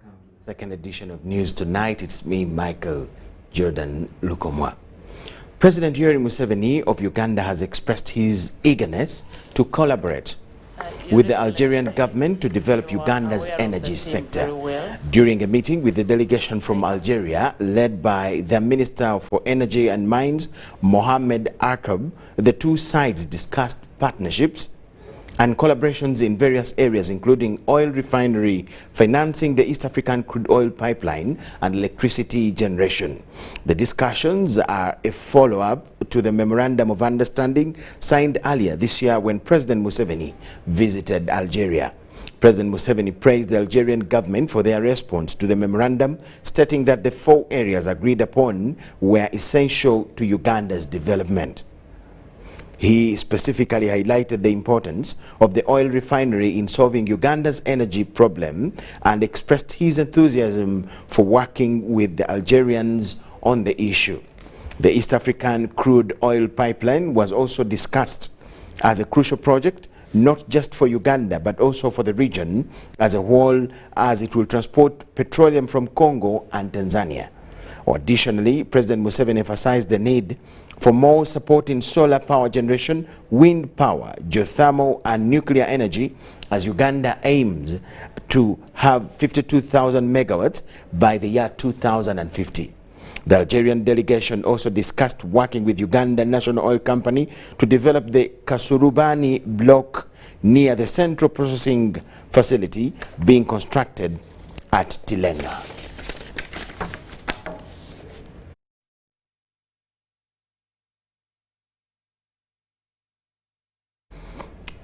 welcome to the second edition of News Tonight. It's me, Michael Jordan Lukomwa. President Yoweri Museveni of Uganda has expressed his eagerness to collaborate with the Algerian government to develop Uganda's energy sector. During a meeting with the delegation from Algeria, led by the Minister for Energy and Mines, Mohamed Arkab, the two sides discussed partnerships and collaborations in various areas, including oil refinery, financing the East African crude oil pipeline, and electricity generation. The discussions are a follow-up to the Memorandum of Understanding signed earlier this year when President Museveni visited Algeria. President Museveni praised the Algerian government for their response to the memorandum, stating that the 4 areas agreed upon were essential to Uganda's development. He specifically highlighted the importance of the oil refinery in solving Uganda's energy problem and expressed his enthusiasm for working with the Algerians on the issue. The East African crude oil pipeline was also discussed as a crucial project, not just for Uganda but also for the region as a whole, as it will transport petroleum from Congo and Tanzania. Additionally, President Museveni emphasized the need for more support in solar power generation, wind power, geothermal and nuclear energy as Uganda aims to have 52,000 megawatts by the year 2050. The Algerian delegation also discussed working with Uganda National Oil Company to develop the Kasurubani block near the central processing facility being constructed at Tilenga.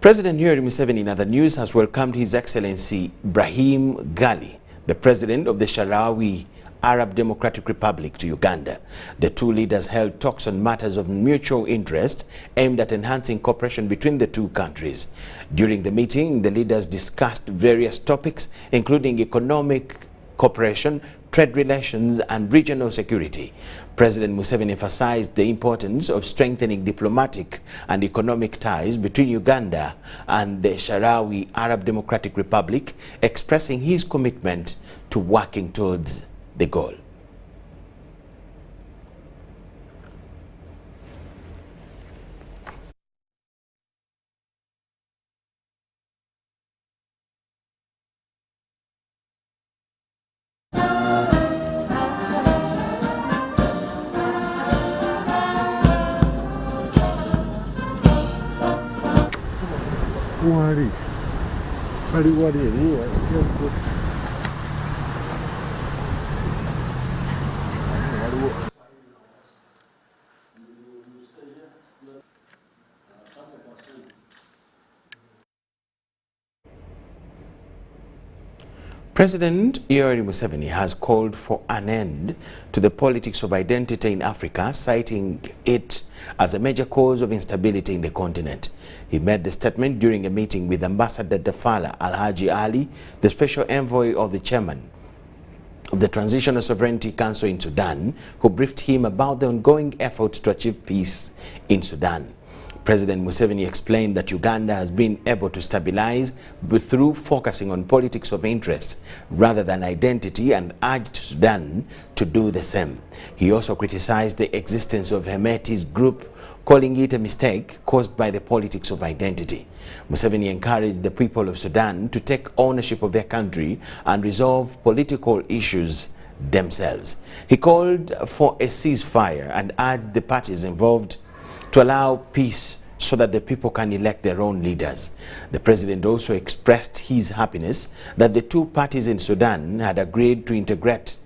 President Yoweri Museveni in other news has welcomed His Excellency Brahim Ghali, the President of the Sahrawi Arab Democratic Republic, to Uganda. The two leaders held talks on matters of mutual interest aimed at enhancing cooperation between the two countries. During the meeting, the leaders discussed various topics including economic cooperation, trade relations and regional security. President Museveni emphasized the importance of strengthening diplomatic and economic ties between Uganda and the Sahrawi Arab Democratic Republic, expressing his commitment to working towards the goal. President Yoweri Museveni has called for an end to the politics of identity in Africa, citing it as a major cause of instability in the continent. He made the statement during a meeting with Ambassador Dafala Alhaji Ali, the special envoy of the chairman of the Transitional Sovereignty Council in Sudan, who briefed him about the ongoing efforts to achieve peace in Sudan. President Museveni explained that Uganda has been able to stabilize through focusing on politics of interest rather than identity, and urged Sudan to do the same. He also criticized the existence of Hemeti's group, calling it a mistake caused by the politics of identity. Museveni encouraged the people of Sudan to take ownership of their country and resolve political issues themselves. He called for a ceasefire and urged the parties involved to allow peace so that the people can elect their own leaders. The president also expressed his happiness that the two parties in Sudan had agreed to integrate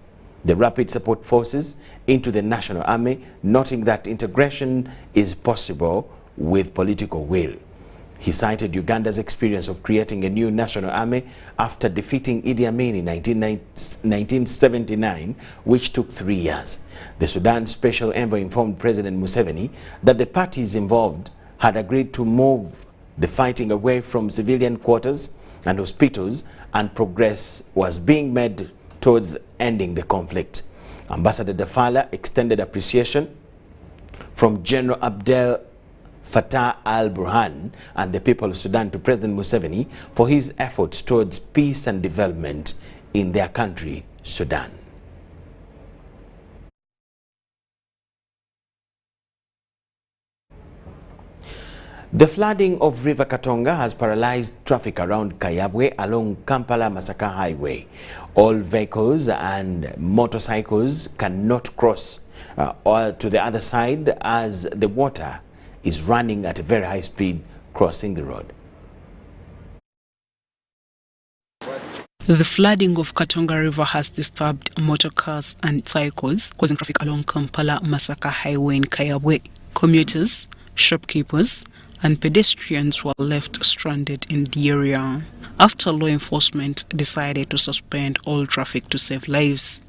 the Rapid Support Forces into the National Army, noting that integration is possible with political will. He cited Uganda's experience of creating a new national army after defeating Idi Amin in 1979, which took 3 years. The Sudan Special Envoy informed President Museveni that the parties involved had agreed to move the fighting away from civilian quarters and hospitals, and progress was being made towards ending the conflict. Ambassador Dafala extended appreciation from General Abdel Fattah al-Burhan and the people of Sudan to President Museveni for his efforts towards peace and development in their country, Sudan. The flooding of River Katonga has paralyzed traffic around Kayabwe along Kampala-Masaka Highway. All vehicles and motorcycles cannot cross to the other side as the water is running at a very high speed crossing the road. The flooding of Katonga River has disturbed motor cars and cycles, causing traffic along Kampala-Masaka Highway in Kayabwe. Commuters, shopkeepers, and pedestrians were left stranded in the area after law enforcement decided to suspend all traffic to save lives.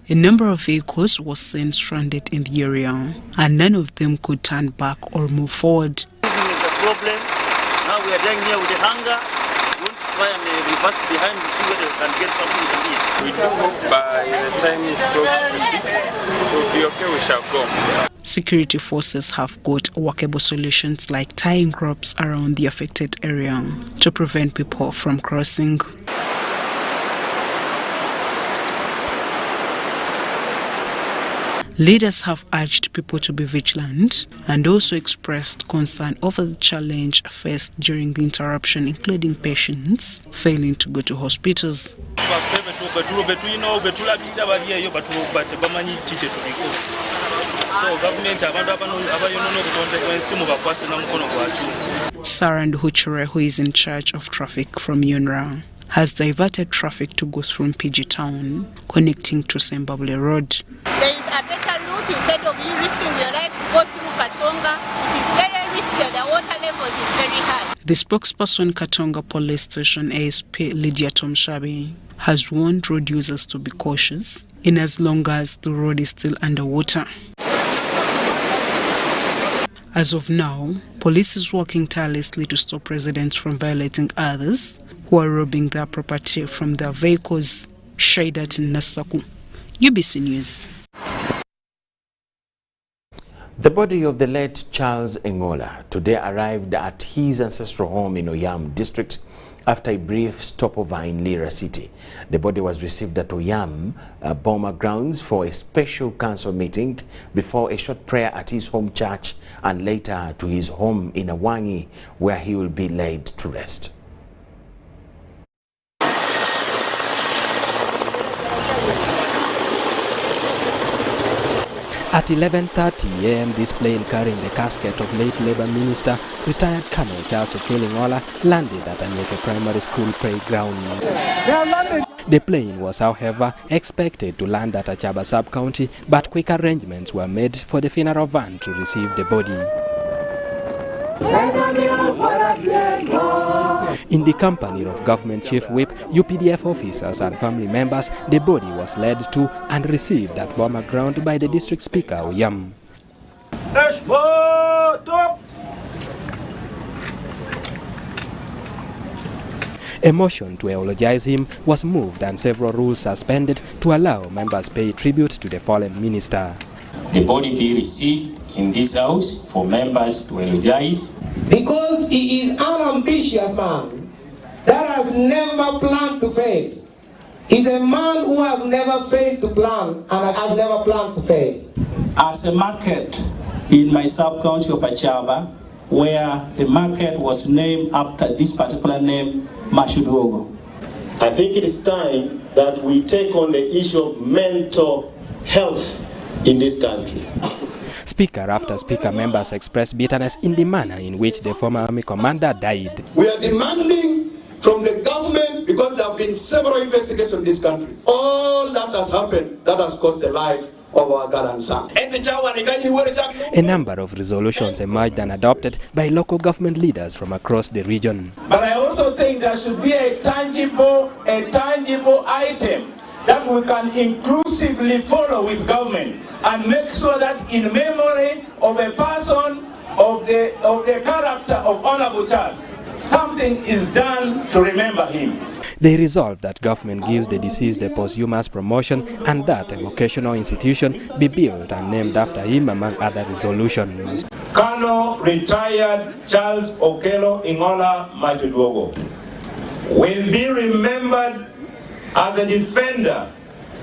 A number of vehicles were seen stranded in the area, and none of them could turn back or move forward. This is a problem. Now we are dying here with the hunger. We want to try and reverse behind to see whether we can get something to eat. We do hope by the time it goes to 6, we'll be okay, we shall go. Security forces have got workable solutions like tying ropes around the affected area to prevent people from crossing. Leaders have urged people to be vigilant and also expressed concern over the challenge faced during the interruption, including patients failing to go to hospitals. Sarah Nduhuchure, who is in charge of traffic from UNRA, has diverted traffic to go through PG Town, connecting to Zimbabwe Road. There is a better route instead of you risking your life to go through Katonga. It is very risky. The water levels is very high. The spokesperson Katonga Police Station ASP Lydia Tomshabi has warned road users to be cautious in as long as the road is still underwater. As of now, police is working tirelessly to stop residents from violating others who are robbing their property from their vehicles. Shaidat Nasaku, UBC News. The body of the late Charles Ngola today arrived at his ancestral home in Oyam District after a brief stopover in Lira City. The body was received at Oyam Boma grounds for a special council meeting before a short prayer at his home church and later to his home in Awangi, where he will be laid to rest. At 11:30 a.m., this plane carrying the casket of late Labour Minister, retired Colonel Charles Ngola, landed at Anyeke Primary School playground. The plane was, however, expected to land at Achaba sub-county, but quick arrangements were made for the funeral van to receive the body. In the company of Government Chief Whip, UPDF officers and family members, the body was led to and received at Boma ground by the District Speaker, Oyam. A motion to eulogize him was moved and several rules suspended to allow members pay tribute to the fallen minister. The body be received in this house for members to eulogize. Because he is an ambitious man that has never planned to fail. He's a man who has never failed to plan and has never planned to fail. As a market in my sub-county of Achaba, where the market was named after this particular name, Mashudogo. I think it is time that we take on the issue of mental health in this country. Speaker after speaker members expressed bitterness in the manner in which the former army commander died. We are demanding from the government, because there have been several investigations in this country, all that has happened, that has cost the life of our grandson. A number of resolutions emerged and adopted by local government leaders from across the region. But I also think there should be a tangible item that we can inclusively follow with government and make sure that in memory of a person of the character of Honorable Charles, something is done to remember him. They resolved that government gives the deceased a posthumous promotion and that a vocational institution be built and named after him, among other resolutions. Colonel retired Charles Okello Ngola Majudogo. will be remembered as a defender,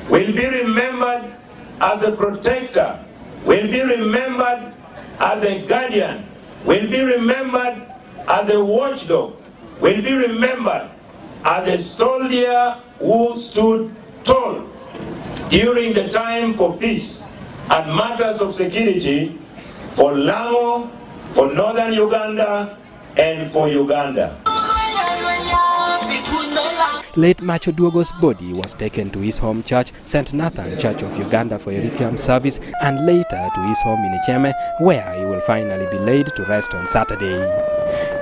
will be remembered as a protector, will be remembered as a guardian, will be remembered as a watchdog, will be remembered as a soldier who stood tall during the time for peace and matters of security for Lamu, for northern Uganda, and for Uganda. Late Macho Duogo's body was taken to his home church, St. Nathan Church of Uganda, for a requiem service, and later to his home in Icheme, where he will finally be laid to rest on Saturday.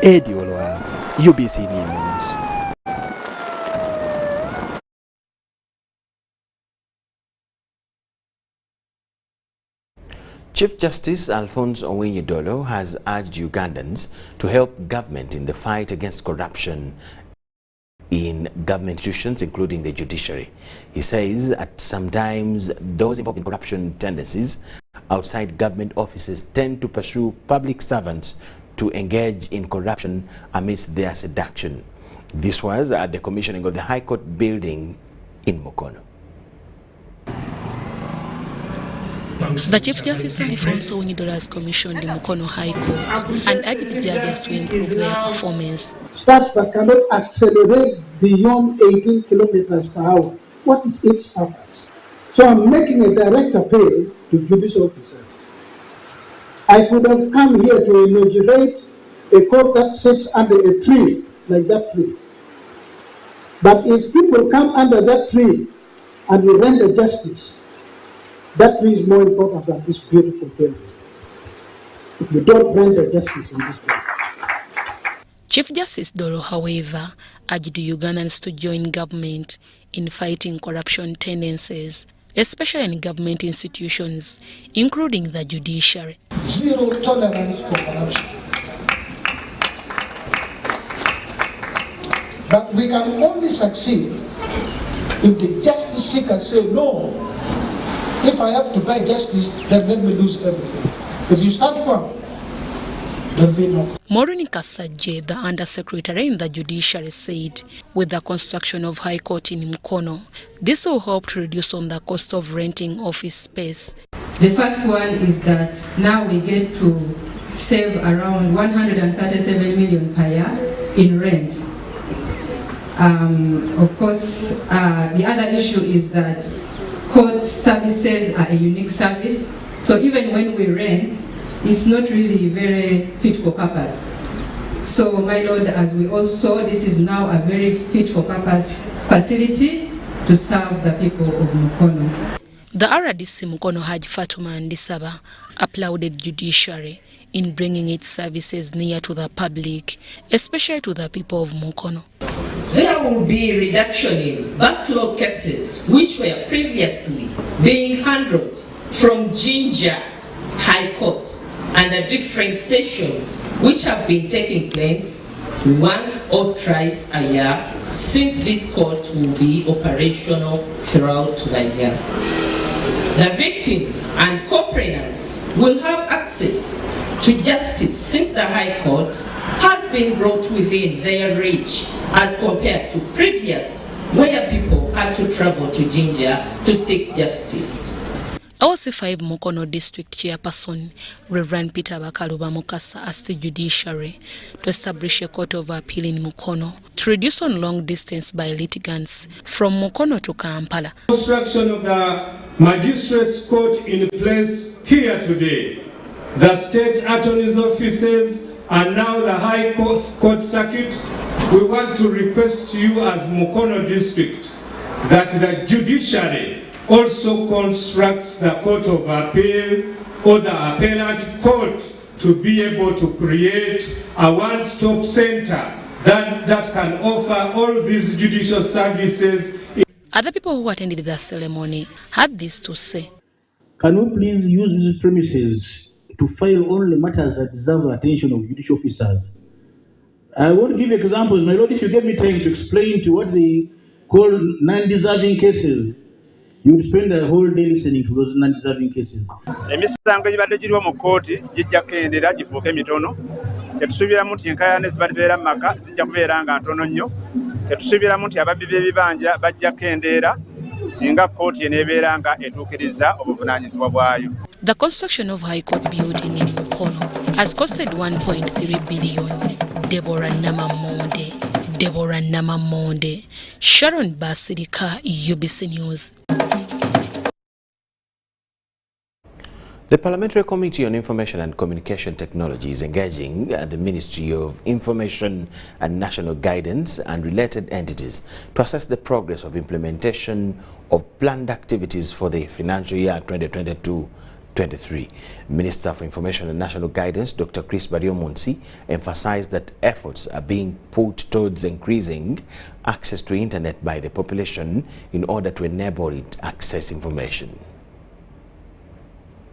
Eddie Olwa, UBC News. Chief Justice Alphonse Owiny-Dollo has urged Ugandans to help government in the fight against corruption in government institutions, including the judiciary. He says that sometimes those involved in corruption tendencies outside government offices tend to pursue public servants to engage in corruption amidst their seduction. This was at the commissioning of the High Court building in Mukono. The Chief Justice Alphonse Owiny-Dollo has commissioned the Mukono High Court and urged the judges to improve their performance. Staff cannot accelerate beyond 18 kilometers per hour. What is its purpose? So I'm making a direct appeal to judicial officers. I could have come here to inaugurate a court that sits under a tree, like that tree. But if people come under that tree and we render justice, that tree is more important than this beautiful building. If you don't render justice in this building. Chief Justice Dollo, however, urged Ugandans to join government in fighting corruption tendencies, especially in government institutions, including the judiciary. Zero tolerance for corruption. But we can only succeed if the justice seekers say, no, if I have to buy justice, then let me lose everything. If you start from, there'll be no. Maureen Kasajje, the Undersecretary in the Judiciary, said with the construction of High Court in Mukono, this will help to reduce on the cost of renting office space. The first one is that now we get to save around 137 million per year in rent. Of course, the other issue is that court services are a unique service, so even when we rent, it's not really very fit for purpose. So, my Lord, as we all saw, this is now a very fit for purpose facility to serve the people of Mukono. The RDC Mukono Haj Fatuma Ndisaba applauded judiciary in bringing its services near to the public, especially to the people of Mukono. There will be a reduction in backlog cases which were previously being handled from Jinja High Court and the different sessions which have been taking place once or twice a year since this court will be operational throughout the year. The victims and complainants will have access to justice since the High Court has been brought within their reach as compared to previous where people had to travel to Jinja to seek justice. OC5 Mukono District Chairperson Reverend Peter Bakaluba Mukasa asked the judiciary to establish a court of appeal in Mukono to reduce on long distance by litigants from Mukono to Kampala. Construction of the magistrates court in place here today. The state attorney's offices and now the High Court circuit. We want to request to you as Mukono District that the judiciary also constructs the Court of Appeal or the Appellate Court to be able to create a one-stop center that can offer all these judicial services. Other people who attended the ceremony had this to say. Can we please use these premises to file only matters that deserve the attention of judicial officers? I want to give examples, my Lord, if you give me time to explain to what they call non-deserving cases. You would spend the whole day listening to those non-deserving cases. Emisango gibadde giriwo mu kooti gijja kukendera gifuuke mitono. Tetusubiramu nti enkayana ezibadde zibeera mu maka zijja kubeera nga ntono nnyo tetusibiramu nti ababbi b'ebibanja bajja kendeera singa kkooti eneebeera nga etuukiriza obuvunaanyizibwa bwayo. The construction of High Court building in Mukono has costed 1.3 billion. Deborah Namamonde, Sharon Basirika, UBC News. The Parliamentary Committee on Information and Communication Technology is engaging the Ministry of Information and National Guidance and related entities to assess the progress of implementation of planned activities for the financial year 2022-23. Minister for Information and National Guidance, Dr. Chris Bariomunsi, emphasized that efforts are being put towards increasing access to internet by the population in order to enable it to access information.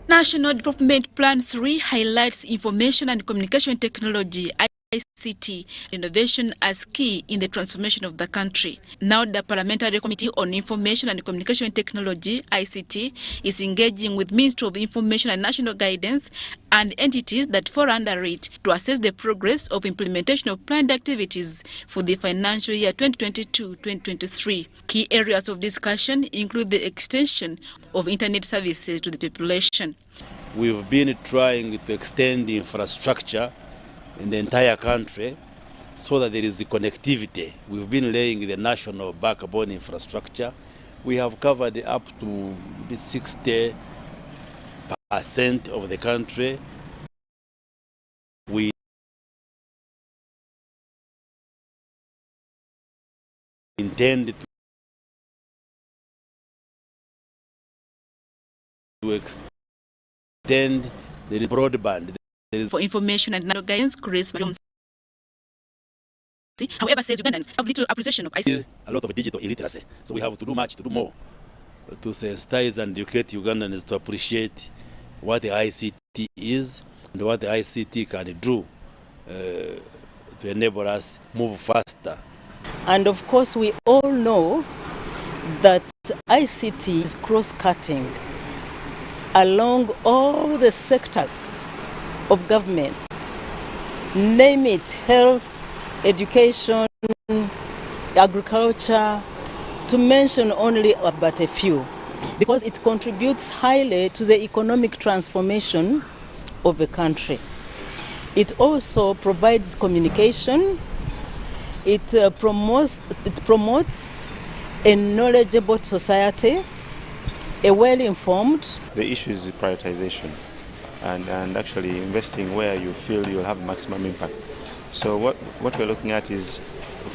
National Development Plan 3 highlights information and communication technology ICT innovation as key in the transformation of the country. Now the Parliamentary Committee on Information and Communication Technology ICT is engaging with Ministry of Information and National Guidance and entities that fall under it to assess the progress of implementation of planned activities for the financial year 2022-2023. Key areas of discussion include the extension of internet services to the population. We've been trying to extend the infrastructure in the entire country so that there is the connectivity. We've been laying the national backbone infrastructure. We have covered up to 60% of the country. We intend to extend the broadband. For information and national guidance, Chris Bariomunsi, however, says Ugandans have little appreciation of ICT. A lot of digital illiteracy, so we have to do much, to do more, to sensitize and educate Ugandans to appreciate what the ICT is and what the ICT can do to enable us move faster. And of course, we all know that ICT is cross-cutting along all the sectors of government, name it health, education, agriculture, to mention only but a few, because it contributes highly to the economic transformation of a country. It also provides communication. It promotes a knowledgeable society, a well-informed. The issue is prioritization. And actually investing where you feel you'll have maximum impact. So what we're looking at is,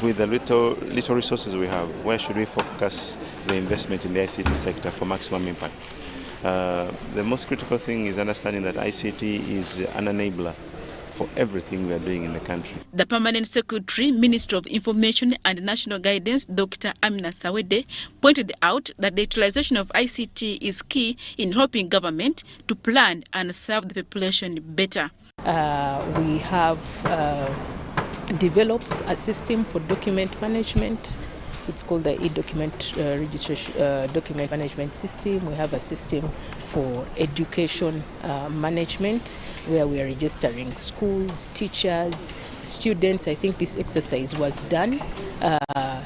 with the little resources we have, where should we focus the investment in the ICT sector for maximum impact? The most critical thing is understanding that ICT is an enabler for everything we are doing in the country. The Permanent Secretary, Minister of Information and National Guidance, Dr. Amina Sawede, pointed out that the utilization of ICT is key in helping government to plan and serve the population better. We have developed a system for document management. It's called the e-document registration document management system. We have a system for education management where we are registering schools, teachers, students. I think this exercise was done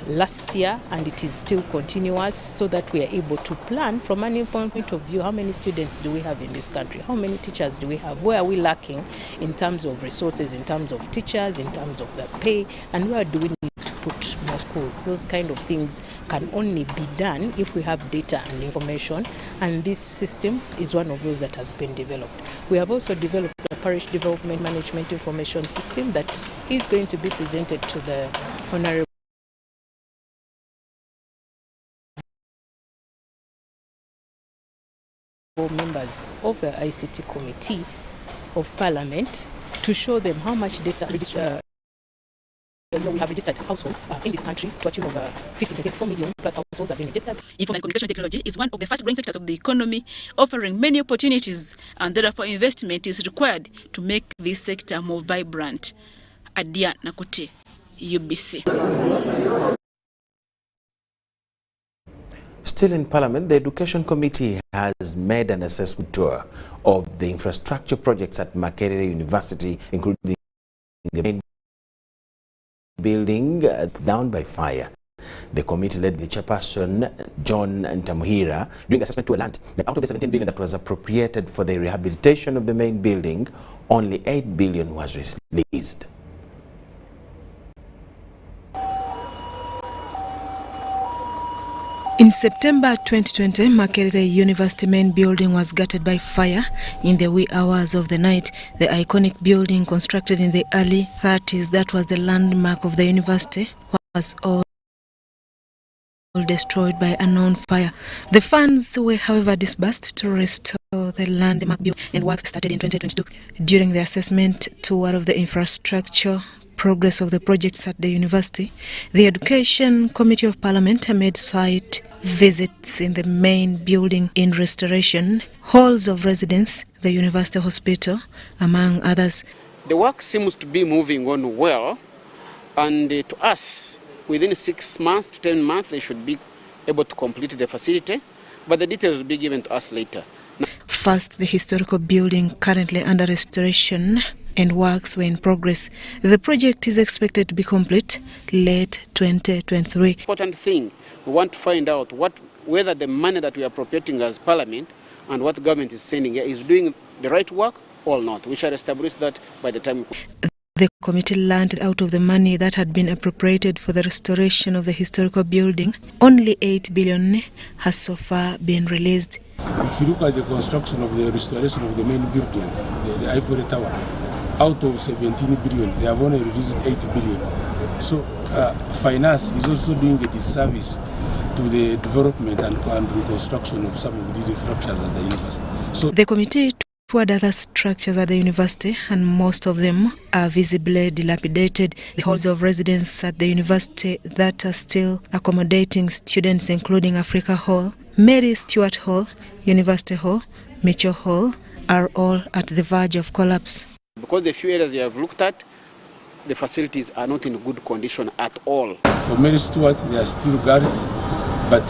last year and it is still continuous, so that we are able to plan from any point of view. How many students do we have in this country? How many teachers do we have? Where are we lacking in terms of resources, in terms of teachers, in terms of the pay, and where do we need to put more schools? Those kind of things can only be done if we have data and information, and this system is one of those that has been developed. We have also developed the Parish Development Management Information System that is going to be presented to the Honorable members of the ICT Committee of Parliament to show them how much data we have registered households in this country, to achieve over 54 million plus households have been registered. Information and communication technology is one of the fast-growing sectors of the economy, offering many opportunities, and therefore investment is required to make this sector more vibrant. Adia Nakote, UBC. Still in Parliament, the Education Committee has made an assessment tour of the infrastructure projects at Makerere University, including the main building down by fire. The committee led by chairperson John Ntamuhira doing assessment to a land that out of the 17 billion that was appropriated for the rehabilitation of the main building, only 8 billion was released. In September 2020, Makerere University main building was gutted by fire in the wee hours of the night. The iconic building, constructed in the early 30s, that was the landmark of the university, was all destroyed by unknown fire. The funds were, however, disbursed to restore the landmark building, and work started in 2022. During the assessment tour of the infrastructure progress of the projects at the university, the Education Committee of Parliament made site visits in the main building in restoration, halls of residence, the university hospital, among others. The work seems to be moving on well, and to us, within 6 months to 10 months, they should be able to complete the facility, but the details will be given to us later. First, the historical building currently under restoration and works were in progress. The project is expected to be complete late 2023. Important thing, we want to find out whether the money that we are appropriating as Parliament and what government is sending here is doing the right work or not. We shall establish that by the time. The committee learned out of the money that had been appropriated for the restoration of the historical building, only 8 billion has so far been released. If you look at the construction of the restoration of the main building, the Ivory Tower, out of 17 billion, they have only released 8 billion. So finance is also doing a disservice to the development and reconstruction of some of these infrastructures at the university. So the committee toured other structures at the university, and most of them are visibly dilapidated. The halls of residence at the university that are still accommodating students, including Africa Hall, Mary Stewart Hall, University Hall, Mitchell Hall, are all at the verge of collapse. Because the few areas you have looked at, the facilities are not in good condition at all. For Mary Stewart, there are still guards, but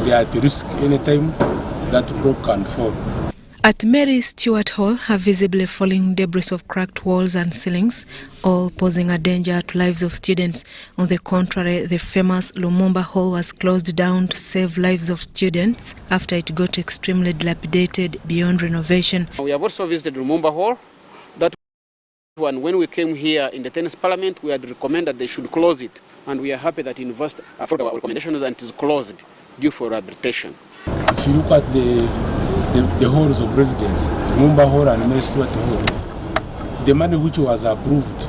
they are at risk anytime that block can fall. At Mary Stewart Hall are visibly falling debris of cracked walls and ceilings, all posing a danger to lives of students. On the contrary, the famous Lumumba Hall was closed down to save lives of students after it got extremely dilapidated beyond renovation. We have also visited Lumumba Hall. That one, when we came here in the tennis parliament, we had recommended they should close it, and we are happy that university followed our recommendations and it is closed due for rehabilitation. If you look at the halls of residence, Lumumba Hall and Mary Stewart Hall, the money which was approved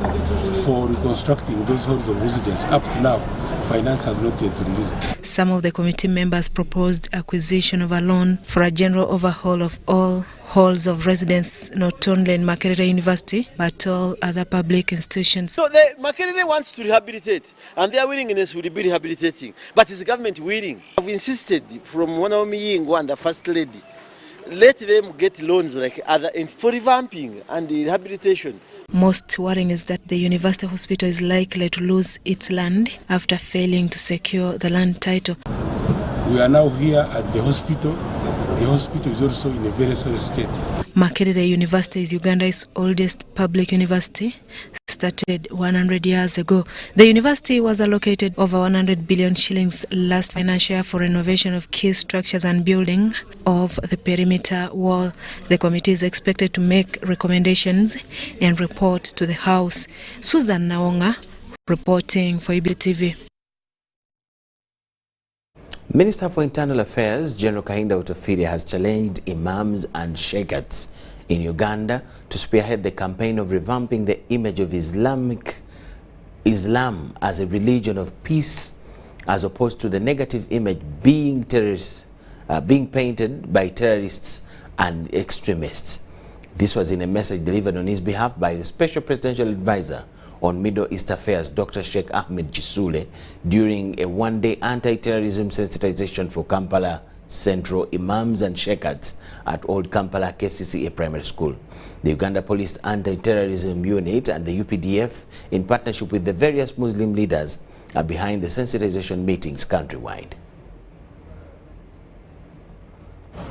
for reconstructing those halls of residence, up to now, finance has not yet released. Some of the committee members proposed acquisition of a loan for a general overhaul of all halls of residence, not only in Makerere University, but all other public institutions. So the Makerere wants to rehabilitate, and their willingness will be rehabilitating. But is the government willing? I've insisted from Mwanafunzis and the First Lady, let them get loans like other entities for revamping and rehabilitation. Most worrying is that the university hospital is likely to lose its land after failing to secure the land title. We are now here at the hospital. The hospital is also in a very sorry state. Makerere University is Uganda's oldest public university, started 100 years ago. The university was allocated over 100 billion shillings last financial year for renovation of key structures and building of the perimeter wall. The committee is expected to make recommendations and report to the House. Susan Naonga reporting for UBTV. Minister for Internal Affairs, General Kahinda Utofiri, has challenged imams and sheikhs in Uganda to spearhead the campaign of revamping the image of Islam as a religion of peace, as opposed to the negative image being painted by terrorists and extremists. This was in a message delivered on his behalf by the Special Presidential Advisor on Middle East Affairs, Dr. Sheikh Ahmed Chisule, during a one-day anti-terrorism sensitization for Kampala Central imams and sheikhs at Old Kampala KCCA Primary School. The Uganda Police Anti-Terrorism Unit and the UPDF, in partnership with the various Muslim leaders, are behind the sensitization meetings countrywide.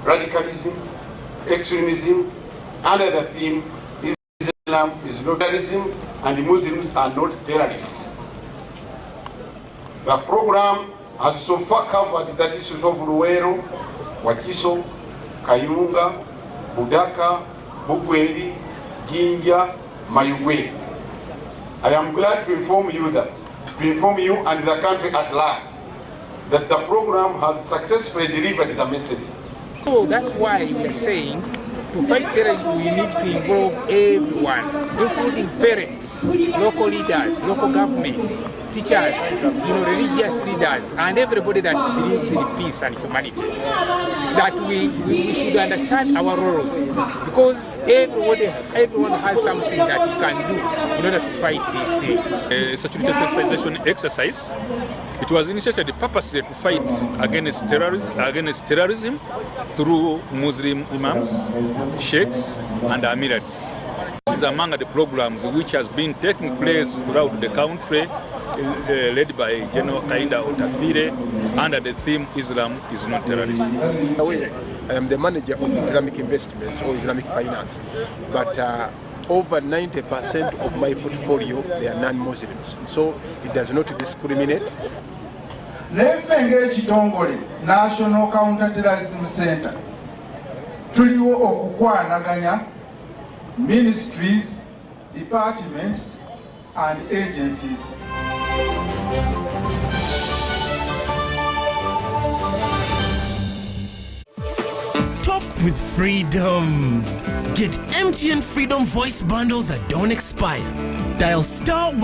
Radicalism, extremism, under the theme Islam is not terrorism and the Muslims are not terrorists. The program has so far covered the districts of Luwero, Wakiso, Kayunga, Budaka, Bukweli, Ginja, Mayugwe. I am glad to inform you and the country at large that the program has successfully delivered the message. So that's why we are saying to fight terrorism we need to involve everyone, including parents, local leaders, local governments, teachers, religious leaders, and everybody that believes in peace and humanity. That we should understand our roles, because everyone has something that you can do in order to fight this thing. Security sensitization exercise. It was initiated purposely to fight against terrorism through Muslim imams, sheikhs, and amirates. This is among the programs which has been taking place throughout the country, led by General Kaida Otafire, under the theme Islam is not terrorism. I am the manager of Islamic investments or Islamic finance, but over 90% of my portfolio, they are non-Muslims, so it does not discriminate. Nefenge Chitongole National Counter-Terrorism Center tuliwo okukwanaganya ministries, departments and agencies. Talk with freedom. Get MTN Freedom Voice Bundles that don't expire. Dial *100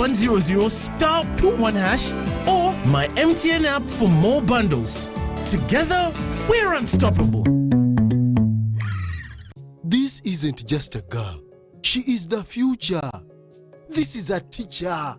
*21# or my MTN app for more bundles. Together, we're unstoppable. This isn't just a girl. She is the future. This is a teacher,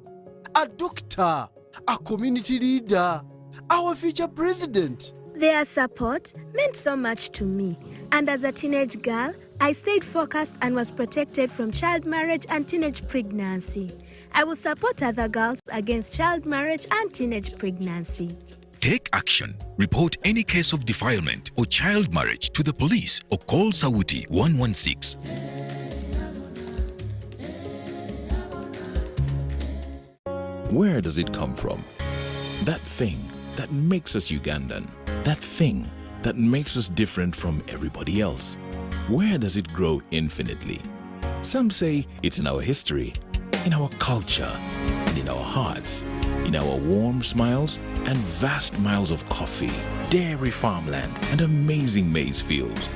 a doctor, a community leader, our future president. Their support meant so much to me. And as a teenage girl, I stayed focused and was protected from child marriage and teenage pregnancy. I will support other girls against child marriage and teenage pregnancy. Take action. Report any case of defilement or child marriage to the police or call Sawuti 116. Where does it come from? That thing that makes us Ugandan. That thing that makes us different from everybody else. Where does it grow infinitely? Some say it's in our history, in our culture, and in our hearts, in our warm smiles and vast miles of coffee, dairy farmland, and amazing maize fields.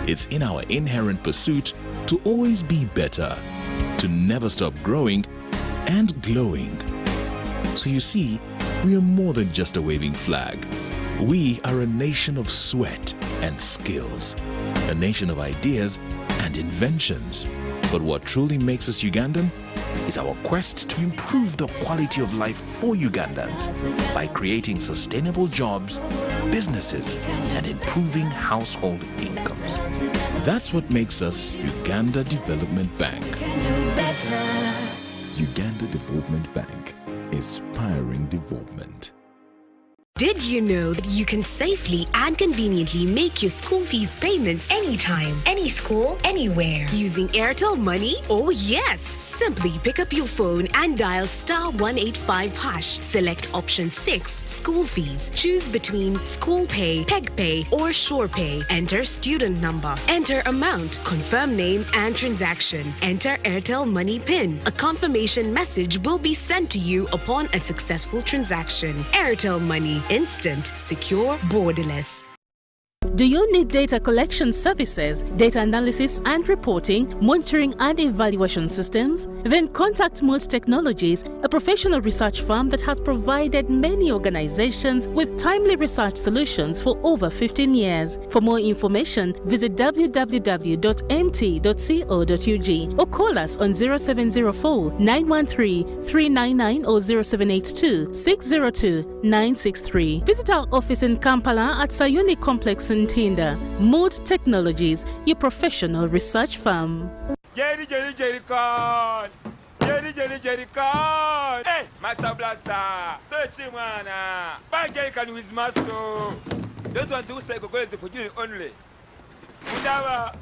It's in our inherent pursuit to always be better, to never stop growing and glowing. So you see, we are more than just a waving flag. We are a nation of sweat and skills, a nation of ideas and inventions. But what truly makes us Ugandan is our quest to improve the quality of life for Ugandans by creating sustainable jobs, businesses, and improving household incomes. That's what makes us Uganda Development Bank. Uganda Development Bank, inspiring development. Did you know that you can safely and conveniently make your school fees payments anytime, any school, anywhere using Airtel Money? Oh yes! Simply pick up your phone and dial *185#. Select option 6, school fees. Choose between school pay, peg pay, or shore pay. Enter student number. Enter amount, confirm name and transaction. Enter Airtel Money PIN. A confirmation message will be sent to you upon a successful transaction. Airtel Money. Instant, secure, borderless. Do you need data collection services, data analysis and reporting, monitoring and evaluation systems? Then contact Mold Technologies, a professional research firm that has provided many organizations with timely research solutions for over 15 years. For more information, visit www.mt.co.ug or call us on 0704 913 399 or 0782 602 963. Visit our office in Kampala at Sayuni Complex in Tinda. Mood Technologies, your professional research firm. Jerry con. Hey, Master Blaster. Touch him, man. Buy Jerry can with muscle. Those ones who say go for you only. Mundaba.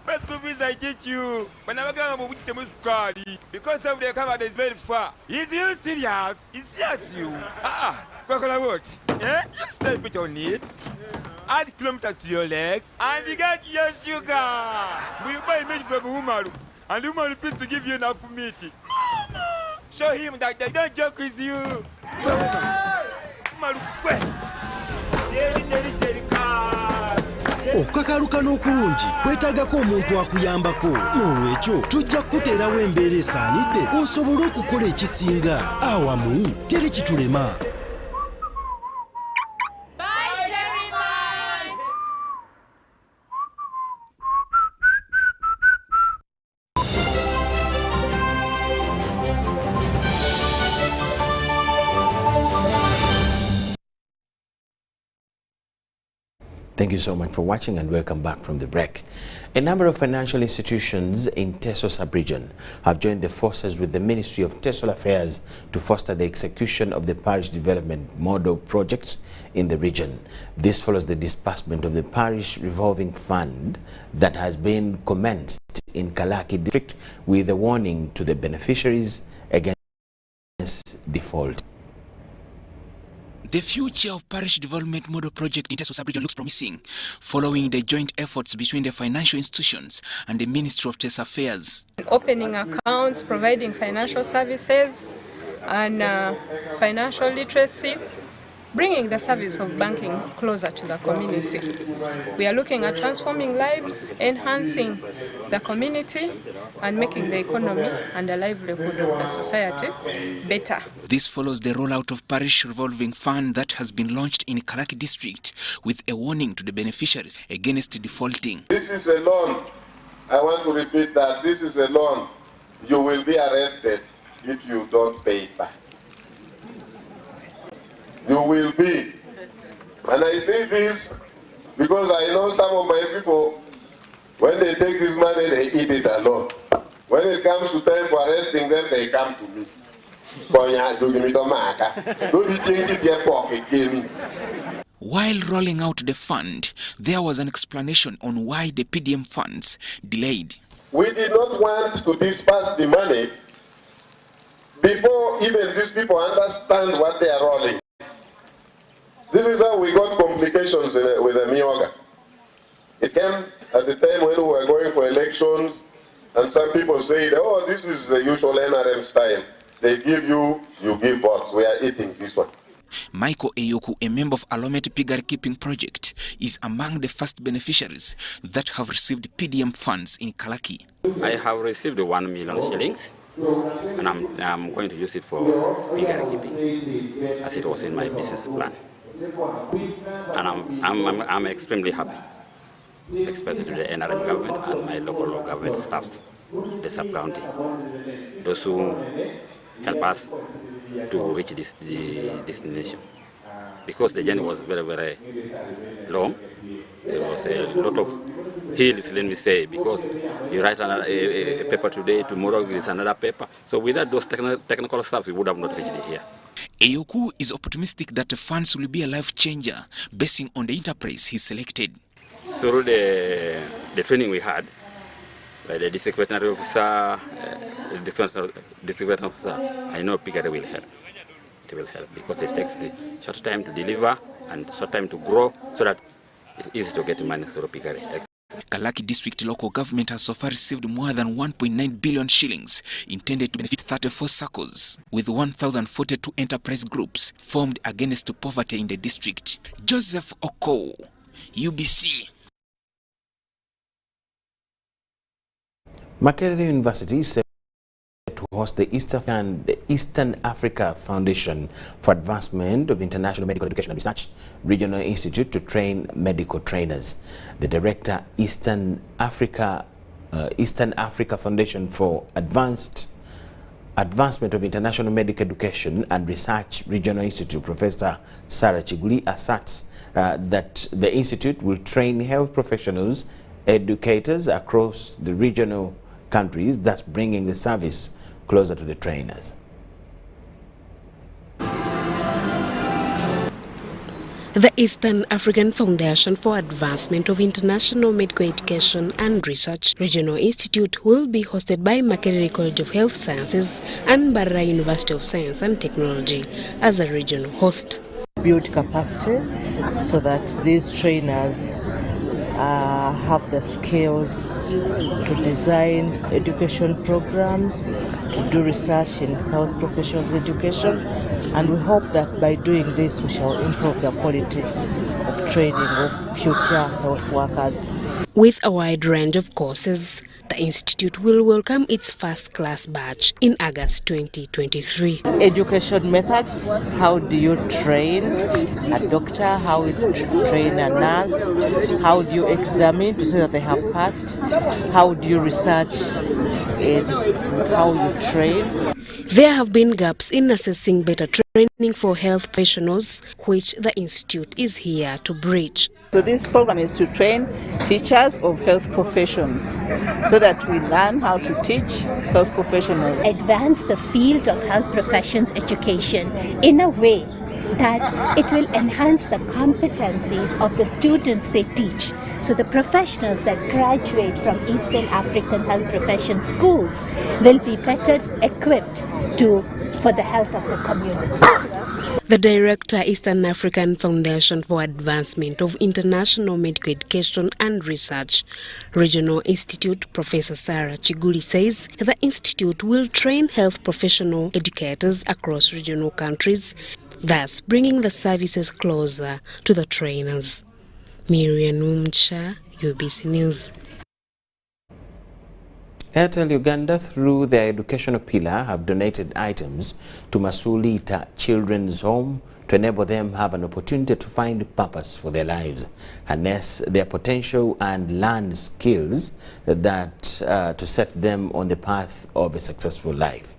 What school fees I teach you? When I go to the school, because of the cover is very far. Is you serious? Is serious you? What? Yeah? You step it on it. Add kilometers to your legs and you get your sugar. We buy meat from Umaru and Umaru refuse to give you enough meat. Show him that they don't joke with you. Okukakaluka n'okulungi kwetaagako omuntu akuyambako n'olwekyo tujja kukuteerawo embeera esaanidde osobole okukola ekisinga awamu teri kitulema. Thank you so much for watching and welcome back from the break. A number of financial institutions in Teso sub-region have joined the forces with the Ministry of Tesol Affairs to foster the execution of the parish development model projects in the region. This follows the disbursement of the parish revolving fund that has been commenced in Lira District with a warning to the beneficiaries against default. The future of Parish Development Model Project in Teso Sub-region looks promising, following the joint efforts between the financial institutions and the Ministry of Tesol Affairs. Opening accounts, providing financial services and financial literacy, bringing the service of banking closer to the community. We are looking at transforming lives, enhancing the community, and making the economy and the livelihood of the society better. This follows the rollout of Parish Revolving Fund that has been launched in Lira District with a warning to the beneficiaries against defaulting. This is a loan. I want to repeat that this is a loan. You will be arrested if you don't pay it back. You will be. And I say this because I know some of my people, when they take this money, they eat it alone. When it comes to time for arresting them, they come to me. While rolling out the fund, there was an explanation on why the PDM funds delayed. We did not want to disperse the money before even these people understand what they are rolling. This is how we got complications with the Mioga. It came at the time when we were going for elections, and some people said, oh, this is the usual NRM style. They give you, you give us. We are eating this one. Michael Eyoku, a member of Alometi Piggery Keeping Project, is among the first beneficiaries that have received PDM funds in Kalaki. I have received 1 million shillings, and I'm going to use it for piggery keeping, as it was in my business plan. And I'm extremely happy, especially to the NRM government and my local government staffs, the sub-county, those who help us to reach the destination. Because the journey was very, very long. There was a lot of hills, let me say, because you write a paper today, tomorrow there is another paper. So without those technical stuff, we would have not reached here. Eyoku is optimistic that the funds will be a life changer, basing on the enterprise he selected. Through the training we had, by the district veterinary officer, I know piggery will help. It will help because it takes the short time to deliver and short time to grow, so that it's easy to get money through piggery. Lira District local government has so far received more than 1.9 billion shillings intended to benefit 34 circles, with 1,042 enterprise groups formed against poverty in the district. Joseph Oko, UBC. Makerere University is set to host the Eastern Africa Foundation for Advancement of International Medical Education and Research Regional Institute to train medical trainers. The director, Eastern Africa Foundation for Advancement of International Medical Education and Research Regional Institute, Professor Sarah Chiguli, asserts that the institute will train health professionals, educators across the regional countries, thus bringing the service closer to the trainers. The Eastern African Foundation for Advancement of International Medical Education and Research Regional Institute will be hosted by Makerere College of Health Sciences and Barra University of Science and Technology as a regional host. Build capacity so that these trainers have the skills to design education programs, to do research in health professionals education, and we hope that by doing this we shall improve the quality of training of future health workers. With a wide range of courses, the Institute will welcome its first-class batch in August 2023. Education methods: how do you train a doctor, how do you train a nurse, how do you examine to say that they have passed, how do you research in how you train. There have been gaps in assessing better training for health professionals, which the Institute is here to bridge. So this program is to train teachers of health professions so that we learn how to teach health professionals. Advance the field of health professions education in a way that it will enhance the competencies of the students they teach. So the professionals that graduate from Eastern African health profession schools will be better equipped for the health of the community. The Director, Eastern African Foundation for Advancement of International Medical Education and Research Regional Institute, Professor Sarah Chiguli, says the Institute will train health professional educators across regional countries, thus bringing the services closer to the trainers. Miriam Umcha, UBC News. Airtel Uganda, through their educational pillar, have donated items to Masulita Children's Home to enable them have an opportunity to find purpose for their lives, harness their potential and learn skills that to set them on the path of a successful life.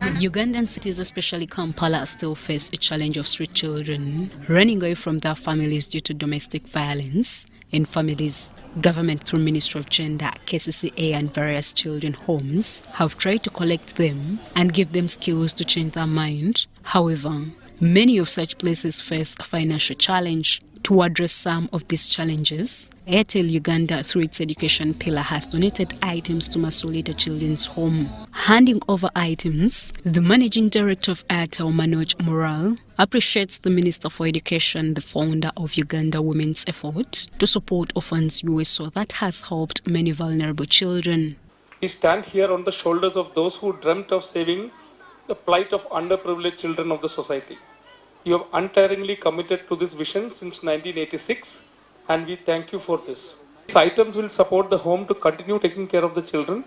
Ugandan cities, especially Kampala, still face a challenge of street children running away from their families due to domestic violence in families. Government, through Ministry of Gender, KCCA and various children homes, have tried to collect them and give them skills to change their mind. However, many of such places face a financial challenge. To address some of these challenges, Airtel Uganda, through its education pillar, has donated items to Masulita Children's Home. Handing over items, the Managing Director of Airtel, Manoj Moral, appreciates the Minister for Education, the founder of Uganda Women's effort to support orphans USO that has helped many vulnerable children. We stand here on the shoulders of those who dreamt of saving the plight of underprivileged children of the society. You have untiringly committed to this vision since 1986, and we thank you for this. These items will support the home to continue taking care of the children.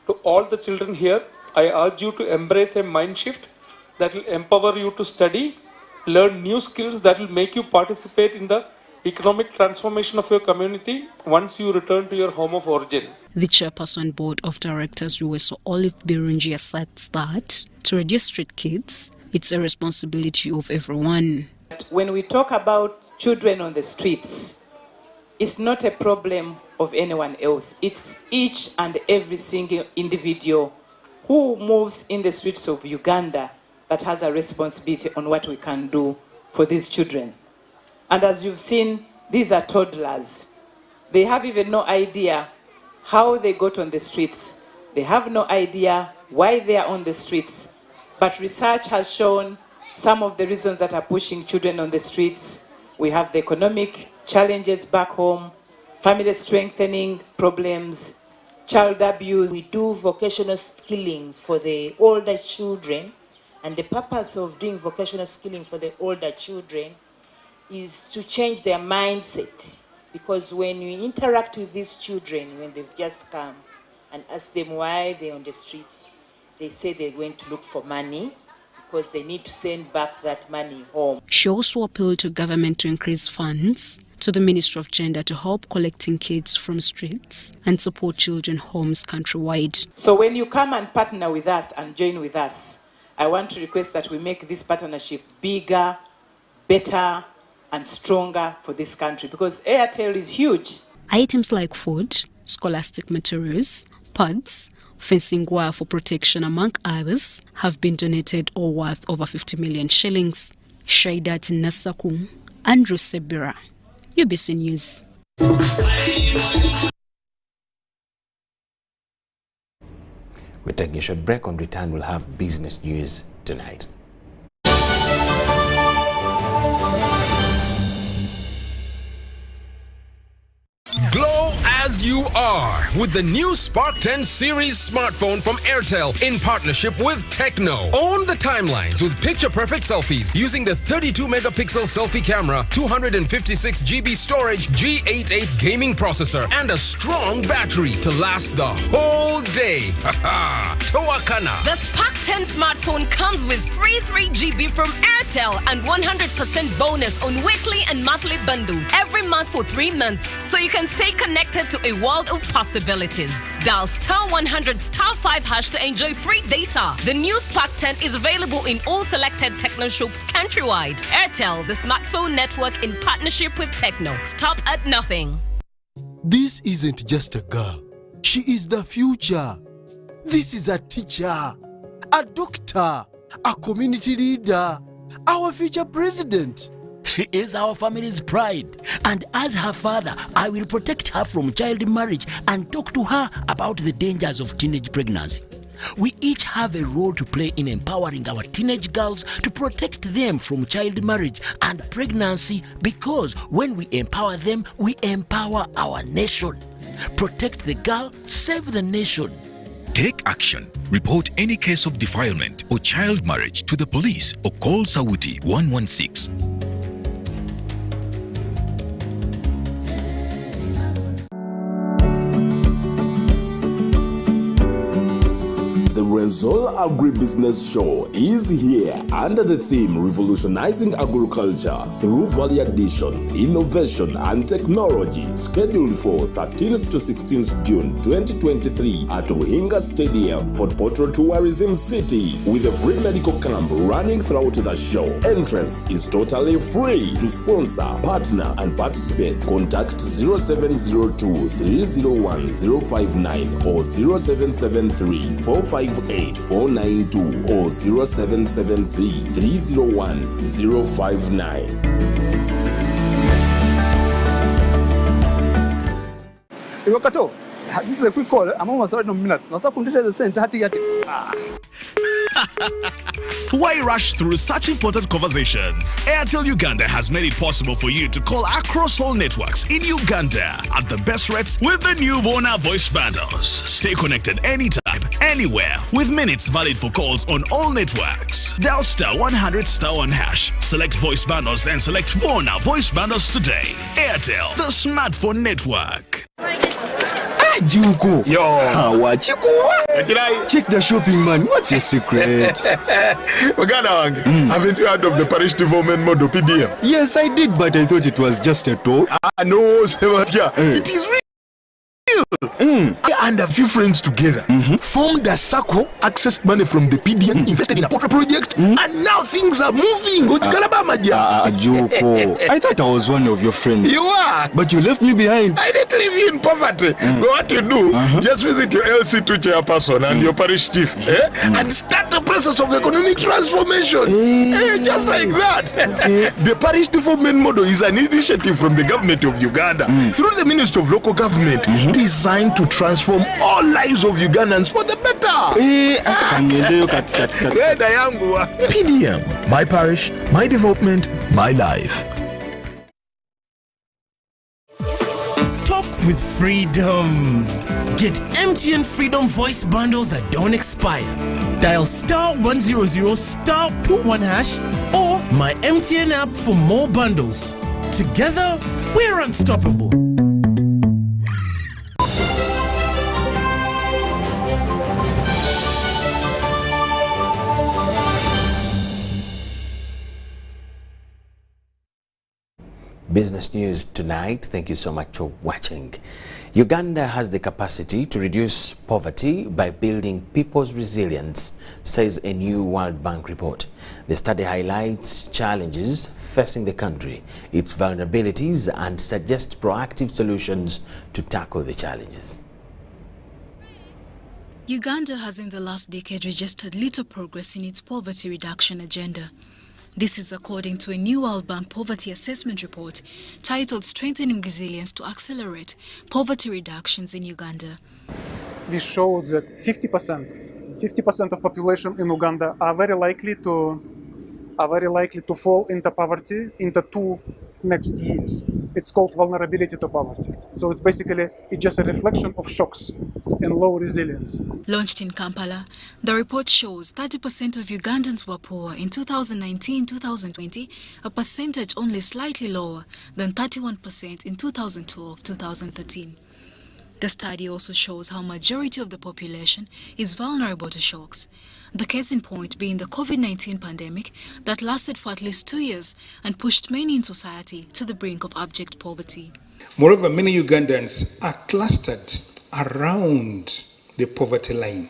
To all the children here, I urge you to embrace a mind shift that will empower you to study, learn new skills that will make you participate in the economic transformation of your community once you return to your home of origin. The Chairperson Board of Directors, USO Olive Birungi, asserts that to reduce street kids, it's a responsibility of everyone. When we talk about children on the streets, it's not a problem of anyone else. It's each and every single individual who moves in the streets of Uganda that has a responsibility on what we can do for these children. And as you've seen, these are toddlers. They have even no idea how they got on the streets. They have no idea why they are on the streets. But research has shown some of the reasons that are pushing children on the streets. We have the economic challenges back home, family strengthening problems, child abuse. We do vocational skilling for the older children, and the purpose of doing vocational skilling for the older children is to change their mindset. Because when you interact with these children, when they've just come and ask them why they're on the streets, they say they're going to look for money because they need to send back that money home. She also appealed to government to increase funds to the Ministry of Gender to help collecting kids from streets and support children homes countrywide. So when you come and partner with us and join with us, I want to request that we make this partnership bigger, better, and stronger for this country, because Airtel is huge. Items like food, scholastic materials, pads, fencing wire for protection, among others, have been donated, all worth over 50 million shillings. Shaidat Nasaku, Andrew Sebira, UBC News. We're taking a short break. On return, we'll have business news tonight. Glow as you are with the new Spark 10 series smartphone from Airtel in partnership with Techno. Own the timelines with picture-perfect selfies using the 32-megapixel selfie camera, 256GB storage, G88 gaming processor, and a strong battery to last the whole day. Haha! Towakana. The Spark 10 smartphone comes with free 3GB from Airtel and 100% bonus on weekly and monthly bundles every month for 3 months. So you can stay connected to a world of possibilities. Dial *100*5# to enjoy free data. The new Spark 10 is available in all selected Techno shops countrywide. Airtel, the smartphone network in partnership with Techno. Stop at nothing. This isn't just a girl. She is the future. This is a teacher, a doctor, a community leader, our future president. She is our family's pride, and as her father, I will protect her from child marriage and talk to her about the dangers of teenage pregnancy. We each have a role to play in empowering our teenage girls to protect them from child marriage and pregnancy, because when we empower them, we empower our nation. Protect the girl, save the nation. Take action. Report any case of defilement or child marriage to the police or call Sauti 116. The Resol Agribusiness Show is here under the theme Revolutionizing Agriculture through Value Addition, Innovation and Technology, scheduled for 13th to 16th June 2023 at Uhinga Stadium, Fort Portal Tourism City, with a free medical camp running throughout the show. Entrance is totally free. To sponsor, partner and participate, contact 0702 301 059 or 0773 458-492 or 0773-301-059. Iwakato, this is a quick call. I'm almost out of minutes. Now, someone the center. Why rush through such important conversations? Airtel Uganda has made it possible for you to call across all networks in Uganda at the best rates with the new Bona voice bundles. Stay connected anytime, anywhere, with minutes valid for calls on all networks. Dial *100*1#. Select voice bundles and select Bona voice bundles today. Airtel, the smartphone network. Juko. Yo. What you check the shopping, man. What's your secret? Uganda, haven't you heard of the Parish development model PDM? Yes, I did, but I thought it was just a talk. No, it is real. And a few friends together formed a circle, accessed money from the PDM, invested in a portrait project, and now things are moving. Joko, I thought I was one of your friends. You are, but you left me behind. I didn't leave you in poverty. What you do, just visit your LC2 chairperson and your parish chief, and start the process of economic transformation. Just like that. The parish development model is an initiative from the government of Uganda through the Ministry of Local Government, designed to transform all lives of Ugandans for the better. PDM, my parish, my development, my life. Talk with freedom. Get MTN Freedom voice bundles that don't expire. Dial *100*21# or my MTN app for more bundles. Together, we're unstoppable. Business news tonight. Thank you so much for watching. Uganda has the capacity to reduce poverty by building people's resilience, says a new World Bank report. The study highlights challenges facing the country, its vulnerabilities, and suggests proactive solutions to tackle the challenges. Uganda has in the last decade registered little progress in its poverty reduction agenda. This is according to a new World Bank poverty assessment report titled Strengthening Resilience to Accelerate Poverty Reductions in Uganda. We showed that 50% of population in Uganda are very likely to fall into poverty into 2 next years. It's called vulnerability to poverty. So it's just a reflection of shocks and low resilience. Launched in Kampala, the report shows 30% of Ugandans were poor in 2019-2020, a percentage only slightly lower than 31% in 2012-2013. The study also shows how majority of the population is vulnerable to shocks. The case in point being the COVID-19 pandemic that lasted for at least 2 years and pushed many in society to the brink of abject poverty. Moreover, many Ugandans are clustered around the poverty line.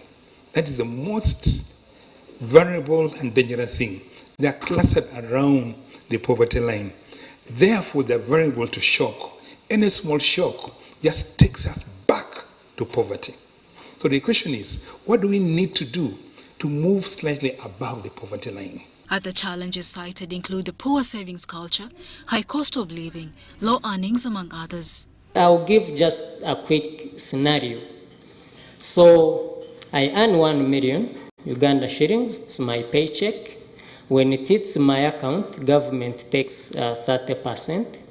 That is the most vulnerable and dangerous thing. They are clustered around the poverty line. Therefore, they are vulnerable to shock. Any small shock just takes us back to poverty. So the question is, what do we need to do to move slightly above the poverty line? Other challenges cited include the poor savings culture, high cost of living, low earnings, among others. I'll give just a quick scenario. So I earn 1 million Uganda shillings, it's my paycheck. When it hits my account, government takes 30%.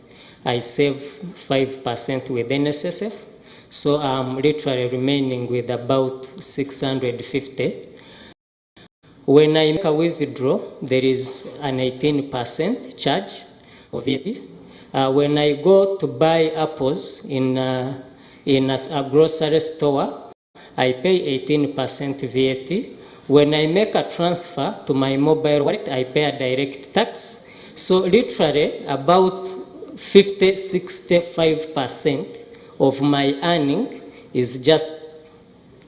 I save 5% with NSSF. So I'm literally remaining with about 650. When I make a withdraw, there is an 18% charge of VAT. When I go to buy apples in a grocery store, I pay 18% VAT. When I make a transfer to my mobile wallet, I pay a direct tax. So literally about 65% of my earning is just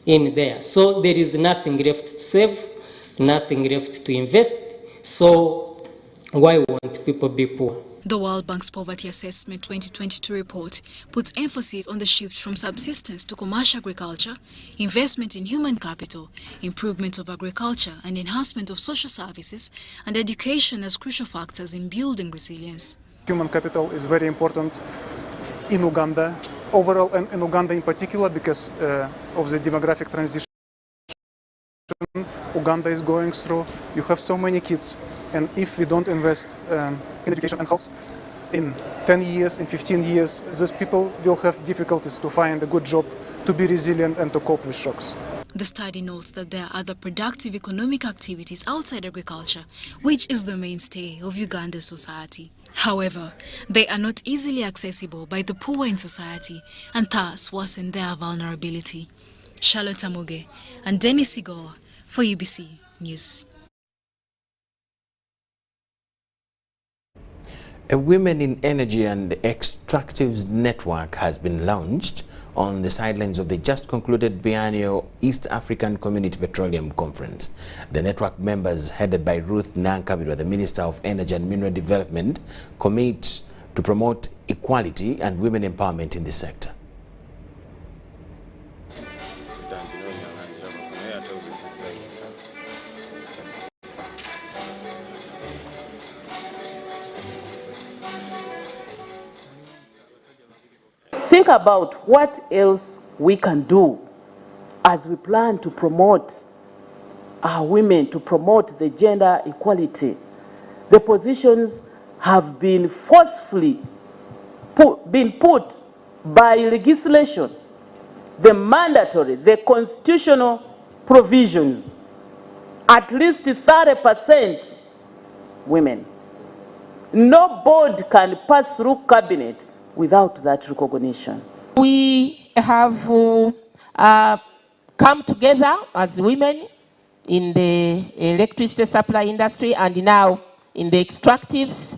in there. So there is nothing left to save, nothing left to invest. So why won't people be poor? The World Bank's Poverty Assessment 2022 report puts emphasis on the shift from subsistence to commercial agriculture, investment in human capital, improvement of agriculture and enhancement of social services, and education as crucial factors in building resilience. Human capital is very important in Uganda, overall, and in Uganda in particular, because of the demographic transition Uganda is going through. You have so many kids, and if we don't invest in education and health, in 10 years, in 15 years, these people will have difficulties to find a good job, to be resilient and to cope with shocks. The study notes that there are other productive economic activities outside agriculture, which is the mainstay of Uganda's society. However, they are not easily accessible by the poor in society and thus worsen their vulnerability. Charlotte Amuge and Dennis Igor for UBC News. A Women in Energy and Extractives network has been launched on the sidelines of the just concluded biennial East African Community Petroleum Conference. The network members, headed by Ruth Nankabirwa, the Minister of Energy and Mineral Development, commit to promote equality and women empowerment in the sector. Think about what else we can do as we plan to promote our women, to promote the gender equality. The positions have been forcefully put by legislation, the mandatory, the constitutional provisions, at least 30% women. No board can pass through cabinet without that recognition. We have come together as women in the electricity supply industry and now in the extractives.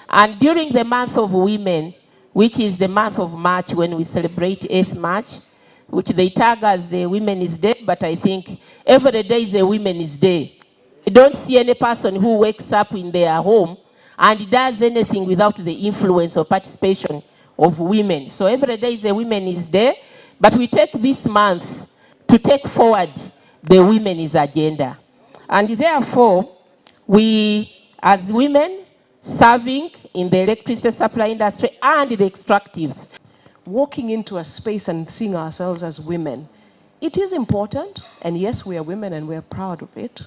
And during the month of women, which is the month of March when we celebrate 8th March, which they tag as the Women's Day, but I think every day is a Women's Day. You don't see any person who wakes up in their home and does anything without the influence or participation of women. So every day is a Women's Day, but we take this month to take forward the women's agenda. And therefore, we as women serving in the electricity supply industry and the extractives. Walking into a space and seeing ourselves as women, it is important, and yes, we are women and we are proud of it.